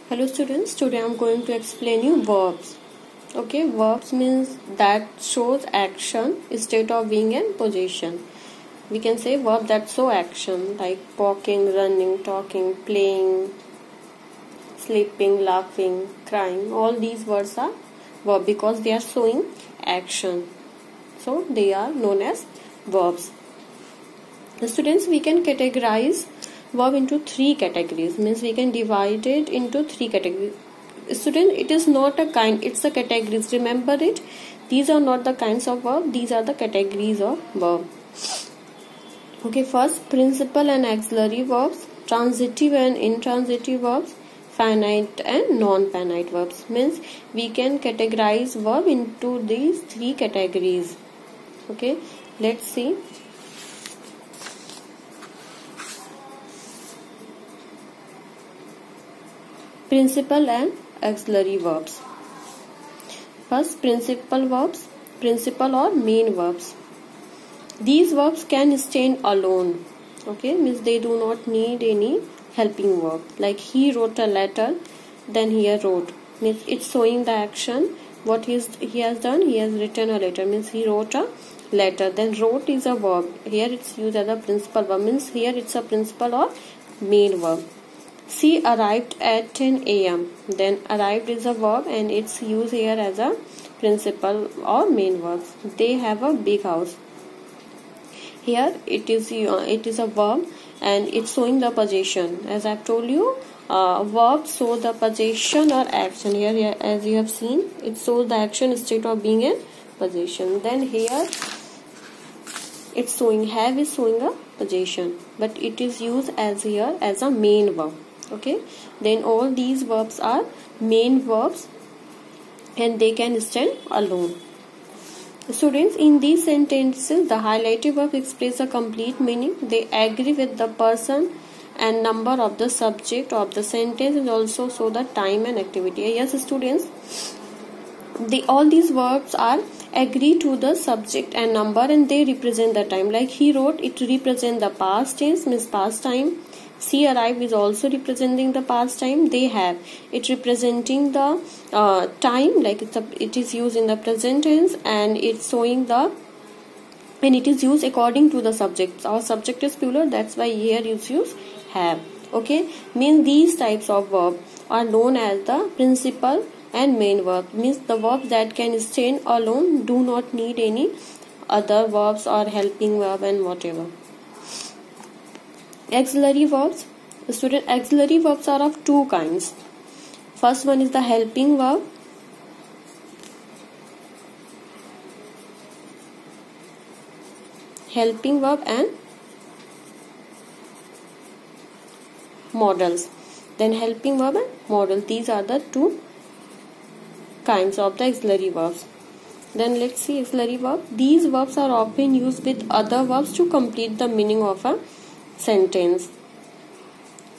Hello students, today I am going to explain you verbs. Okay, verbs means that shows action, state of being and position. We can say verb that show action like walking, running, talking, playing, sleeping, laughing, crying. All these words are verb because they are showing action. So they are known as verbs. The students, we can categorize verb into three categories, means we can divide it into three categories. Student, it is not a kind, it's a categories. Remember it, these are not the kinds of verb, these are the categories of verb. Okay, first, principal and auxiliary verbs, transitive and intransitive verbs, finite and non-finite verbs. Means we can categorize verb into these three categories. Okay, let's see. Principal and auxiliary verbs. First, principal verbs, principal or main verbs. These verbs can stand alone. Okay, means they do not need any helping verb. Like he wrote a letter, then here wrote. Means it's showing the action. What he has done, he has written a letter. Means he wrote a letter. Then wrote is a verb. Here it's used as a principal verb. Means here it's a principal or main verb. She arrived at 10 a.m. Then arrived is a verb and it's used here as a principal or main verb. They have a big house. Here it is a verb and it's showing the position. As I've told you, verbs show the position or action. Here as you have seen, it shows the action, state of being and position. Then here it's showing, have is showing a position, but it is used as here as a main verb. Okay, then all these verbs are main verbs and they can stand alone. Students, in these sentences, the highlighted verb express a complete meaning. They agree with the person and number of the subject of the sentence and also show the time and activity. Yes, students, all these verbs are agree to the subject and number and they represent the time. Like he wrote, it represents the past tense, means past time. She arrived is also representing the past time. They have, it representing the time, like it is used in the present tense and it's showing the, and it is used according to the subject. Our subject is plural, that's why here you use have. Okay, means these types of verb are known as the principal and main verb. Means the verbs that can stand alone, do not need any other verbs or helping verb and whatever. Auxiliary verbs. Student, auxiliary verbs are of two kinds. First one is the helping verb. Helping verb and modals. Then helping verb and modal. These are the two kinds of the auxiliary verbs. Then let's see auxiliary verb. These verbs are often used with other verbs to complete the meaning of a sentence.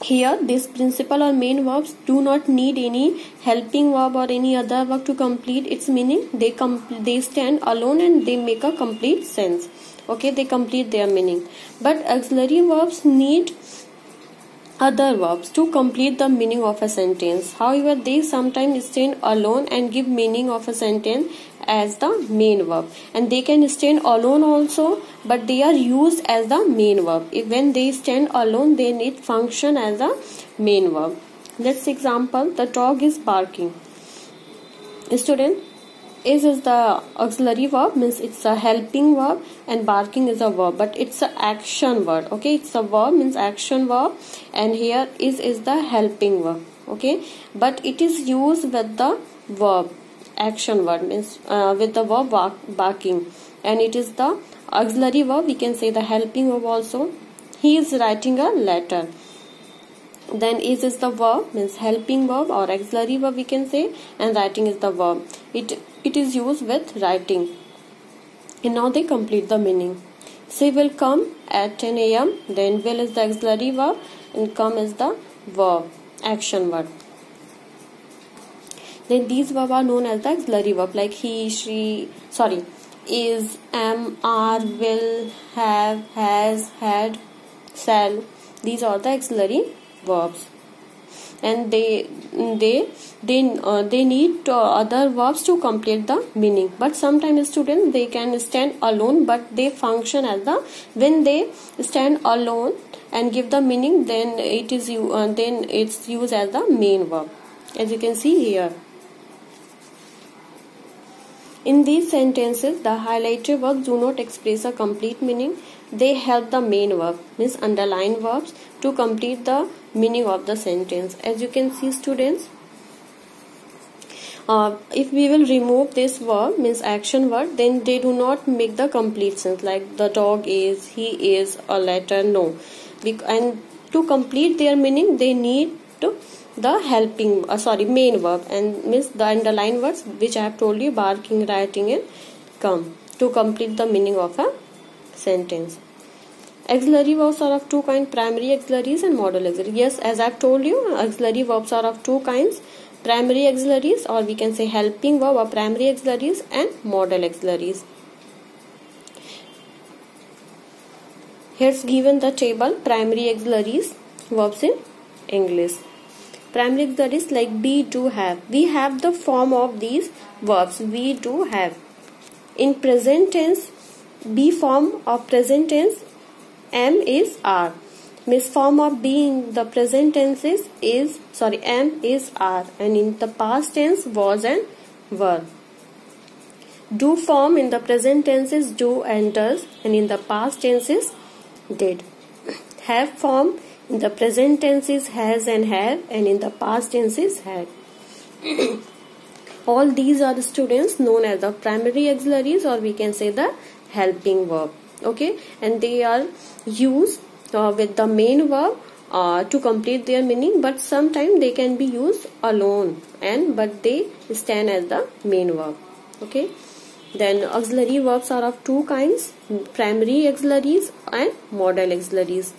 Here, these principal or main verbs do not need any helping verb or any other verb to complete its meaning. They stand alone and they make a complete sense. Okay, they complete their meaning. But auxiliary verbs need other verbs to complete the meaning of a sentence. However, they sometimes stand alone and give meaning of a sentence as the main verb, and they can stand alone also, but they are used as the main verb. When they stand alone, they need function as a main verb. Let's example, the dog is barking. Student, is the auxiliary verb, means it's a helping verb and barking is a verb, but it's an action word. Okay, it's a verb, means action verb, and here is the helping verb. Okay, but it is used with the verb action word, means with the verb barking, and it is the auxiliary verb. We can say the helping verb also. He is writing a letter. Then is the verb, means helping verb or auxiliary verb we can say, and writing is the verb. It is used with writing. And now they complete the meaning. She will come at 10 a.m. Then will is the auxiliary verb and come is the verb, action word. Then these verbs are known as the auxiliary verb, like he, she, is, am, are, will, have, has, had, shall. These are the auxiliary verbs. and they need other verbs to complete the meaning. But sometimes students, they can stand alone, but they function as the, when they stand alone and give the meaning, then it's used as the main verb, as you can see here. In these sentences, the highlighted verbs do not express a complete meaning. They help the main verb, means underlined verbs, to complete the meaning of the sentence. As you can see, students, if we will remove this verb, means action word, then they do not make the complete sense, like the dog is, he is, a letter, no. And to complete their meaning, they need to the helping main verb, and means the underlined words which I have told you, barking, writing, and come, to complete the meaning of a sentence. Auxiliary verbs are of two kinds, primary auxiliaries and modal auxiliaries. Yes, as I have told you, auxiliary verbs are of two kinds, primary auxiliaries, or we can say helping verb, or primary auxiliaries, and modal auxiliaries. Here's given the table primary auxiliaries verbs in English. Primary auxiliaries like be, do, have. We have the form of these verbs, we, do, have. In present tense, be form of present tense, am is are. Means form of be in the present tense is am is are, and in the past tense was and were. Do form in the present tense is do and does, and in the past tense is did. Have form in the present tense is has and have, and in the past tense is had. All these are the students known as the primary auxiliaries, or we can say the helping verb. Okay, and they are used with the main verb to complete their meaning, but sometimes they can be used alone, but they stand as the main verb. Okay, then auxiliary verbs are of two kinds, primary auxiliaries and modal auxiliaries.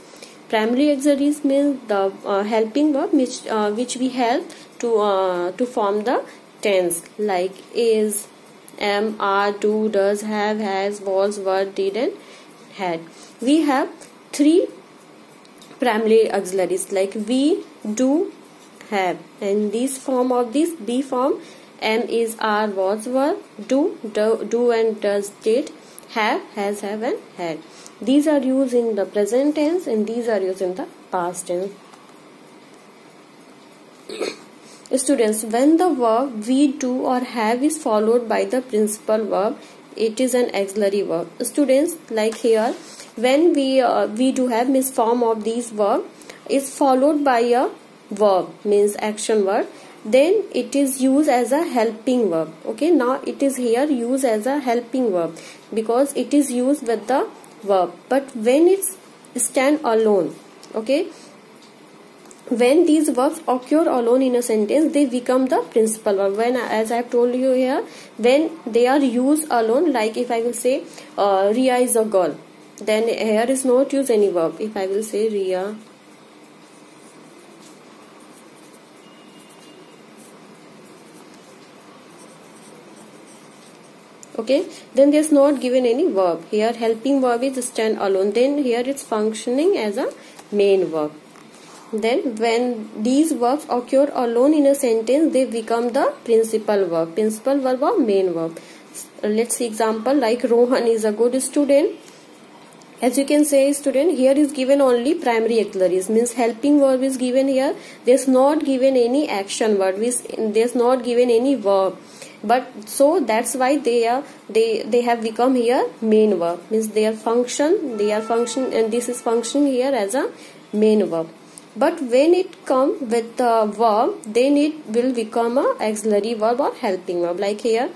Primary auxiliaries means the helping verb which we help to form the tense, like is, am, are, do, does, have, has, was, were, did, and had. We have three primary auxiliaries like we, do, have, and this form of this be form, am, is, are, was, were, do and does, did, have, has, have, and had. These are used in the present tense, and these are used in the past tense. Students, when the verb we, do, or have is followed by the principal verb, it is an auxiliary verb. Students, like here, when we do have, means form of this verb is followed by a verb, means action word, then it is used as a helping verb. Okay, now it is here used as a helping verb because it is used with the verb. But when it's stand alone, okay, when these verbs occur alone in a sentence, they become the principal verb. When, as I have told you here, when they are used alone, like if I will say Ria is a girl, then here is not use any verb. If I will say Ria okay, then there's not given any verb. Here helping verb is stand alone, then here it's functioning as a main verb. Then when these verbs occur alone in a sentence, they become the principal verb or main verb. Let's see example, like Rohan is a good student. As you can say, student, here is given only primary auxiliaries, means helping verb is given here. There's not given any action word, there's not given any verb. But so that's why they have become here main verb, means they are function, and this is functioning here as a main verb. But when it come with the verb, then it will become a auxiliary verb or helping verb. Like here,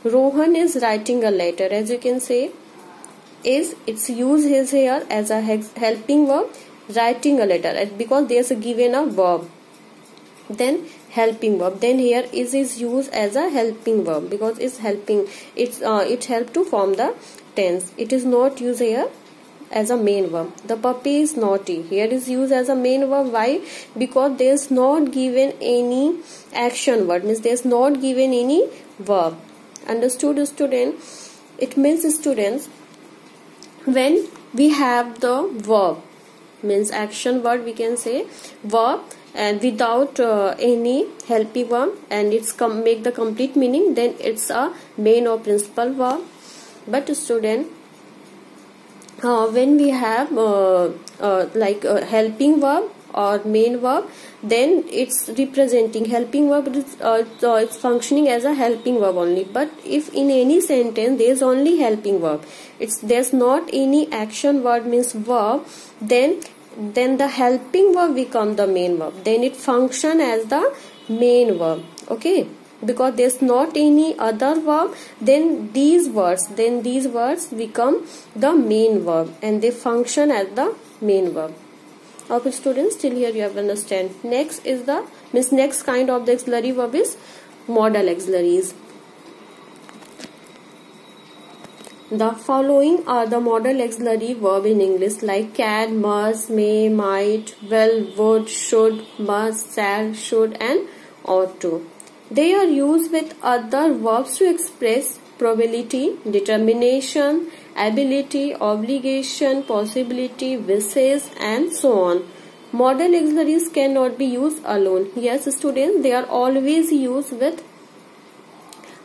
Rohan is writing a letter. As you can say, it's used here as a helping verb, writing a letter, because there's a given a verb, then helping verb. Then here is used as a helping verb because it's helping. It help to form the tense. It is not used here as a main verb. The puppy is naughty. Here is used as a main verb. Why? Because there's not given any action word, means there's not given any verb. Understood, student? It means, students, when we have the verb, means action word, we can say verb, and without any helping verb, and it's make the complete meaning, then it's a main or principal verb. But student, when we have like a helping verb or main verb, then it's representing helping verb, it's functioning as a helping verb only. But if in any sentence there is only helping verb, there's not any action word means verb, then the helping verb become the main verb, then it function as the main verb. Okay, because there's not any other verb, then these words become the main verb and they function as the main verb. Okay students, till here you have understand. Next is the next kind of the auxiliary verb is modal auxiliaries. The following are the modal auxiliary verb in English, like can, must, may, might, will, would, should, must, shall, should and ought to. They are used with other verbs to express probability, determination, ability, obligation, possibility, wishes and so on. Modal auxiliaries cannot be used alone. Yes students, they are always used with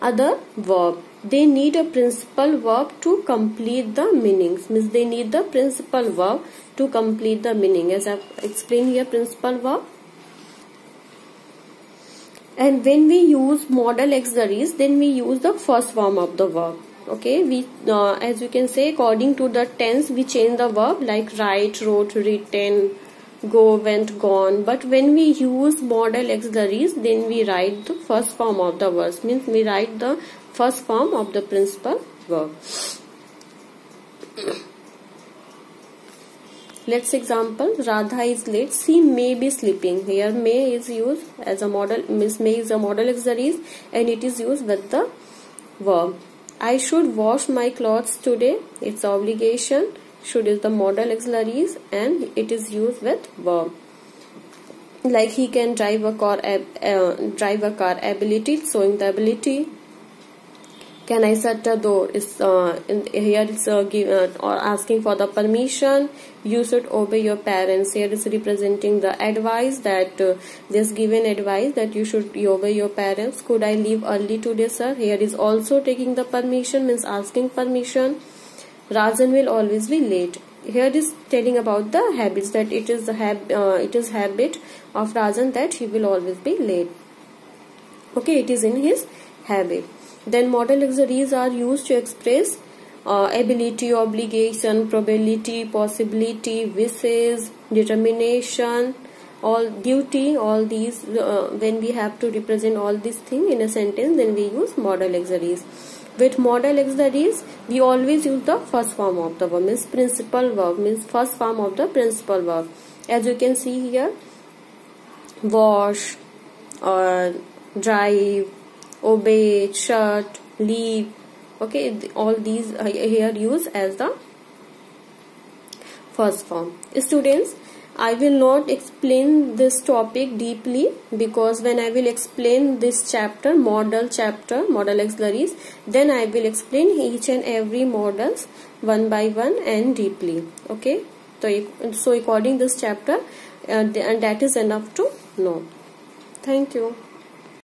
other verb. They need a principal verb to complete the meanings. Means they need the principal verb to complete the meaning, as I have explained here, principal verb. And when we use modal auxiliaries, then we use the first form of the verb. Okay, we as you can say, according to the tense we change the verb, like write, wrote, written, go, went, gone. But when we use modal auxiliaries, then we write the first form of the verb. Means we write the first form of the principal verb. Let's example, Radha is late, she may be sleeping. Here may is used as a modal, means may is a modal auxiliaries and it is used with the verb. I should wash my clothes today, it's obligation. Should is the modal auxiliaries and it is used with verb. Like he can drive a car, ability, showing the ability. Can I shut the door? Is here it's or asking for the permission. You should obey your parents. Here is representing the advice, that this given advice that you should obey your parents. Could I leave early today, sir? Here is also taking the permission, means asking permission. Rajan will always be late. Here is telling about the habits, that it is habit of Rajan that he will always be late. Okay, it is in his habit. Then modal auxiliaries are used to express ability, obligation, probability, possibility, wishes, determination, all duty, all these. When we have to represent all these things in a sentence, then we use modal auxiliaries. With modal auxiliaries, we always use the first form of the verb, means principal verb, means first form of the principal verb. As you can see here, wash, drive, obey, shut, leave. Okay, all these here used as the first form. Students, I will not explain this topic deeply, because when I will explain this chapter, modal auxiliaries, then I will explain each and every modals one by one and deeply. Okay, so according this chapter, and that is enough to know. Thank you.